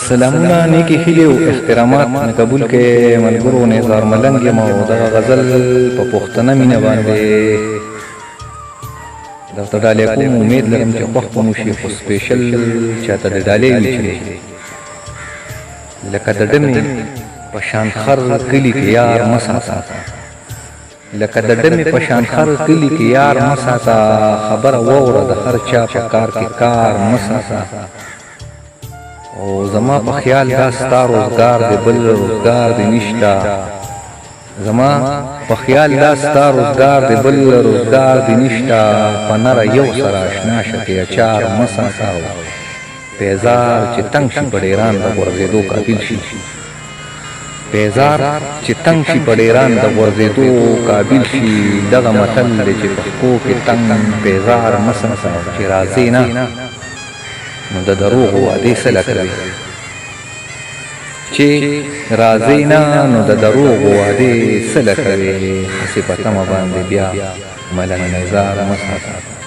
سلامونه نیکی هیلې او احترامات مې قبول کړئ ملګرو نظار ملنګ یم او دغه غزل په پښتنه مینه باندې درته ډالۍ کوم امید لرم چې خوښ به مو شي خو سپیشل چاته د ډالۍ وي چې لکه د ډمې په شان خر کلي کې یار مه ساته لکه د ډمې په شان خر کلي کې یار مه ساته خبره واوره د هر چا په کار کې کار مه ساته او زما په خیال دا ستا روزګار دی بل روزګار دی نشته زما په خیال دا ستا روزګار دی بل روزګار دی نشته په نره یو سره اشنا شه کې اچار مه ساته پیزار چې تنګ شي په ډیران د غورځېدو قابل شي پیزار چې تنګ شي په ډیران د غورځېدو قابل شي دغه متل دی چې پښتو کې تنګ پیزار مه ساته چې راځې نه نو د دروغو وعدې سله کوي چې راځې نه نو د دروغو وعدې سله کوي هسې په تمه باندې بیا ملنګ نظار مه ساته